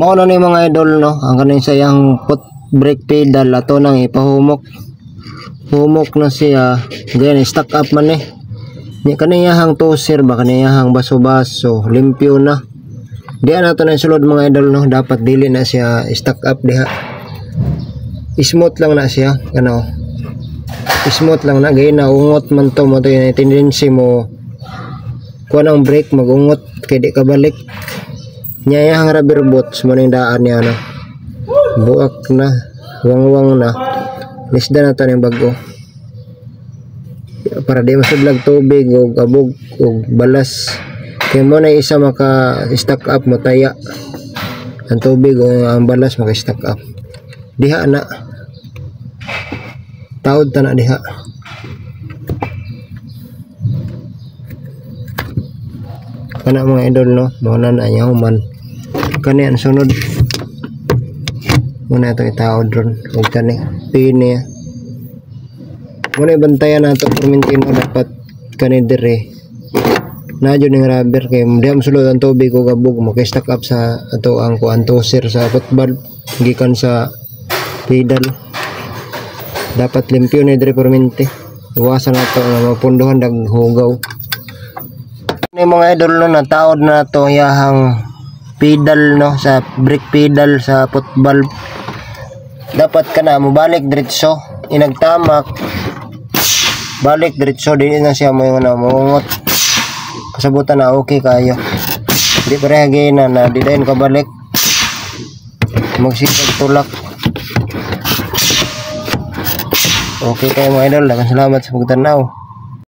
Mao na ni mga idol no, ang kaning sayang foot brake pedal ato nang ipahumok. Humok na siya, ganyan stack up man eh. Ni kaniyahang toser ba kaniyahang baso-baso, limpyo na. Diyan nato na sulod mga idol no, dapat dili na siya stack up diha. Smooth lang na siya, ano. Smooth lang na gay na ungot man to mo to yung tendency mo kuha ng brake magungot kay di ka balik. Nyayahang rubber boots mo ning daan niya no. Buak na, wangwang na. Lisda na to ng bago. Para di masudlag tubig o abog o balas. Kaya mo na isa maka stack up mo taya. Ang tubig o ang balas maka stack up. Diha na. Taod ta na diha. Kana mga idol no, muna na niya human. Kani ang sunod. Muna ito itaod ron. Huwag kani. Pini. Muna ibantayan na ito. Permintino dapat kani dire. Nadyo ng rubber. Kaya di ang sulod ang tubig o gabog. Maka-stack up sa ito ang toser sa football. Gikan sa pedal. Dapat limpyo na dire perminti. Iwasan na ito na mapunduhan daghugaw. Ni mga idol no, nataod na ito yahang pedal no, sa brake pedal sa football. Dapat ka na mabalik diretso, inagtamak balik diretso, di na siya mo yung namungot kasabutan na okay kayo, di parehagay na di dayon ka balik magsipag tulak. Okay kayo mga idol, salamat sa pagtanaw.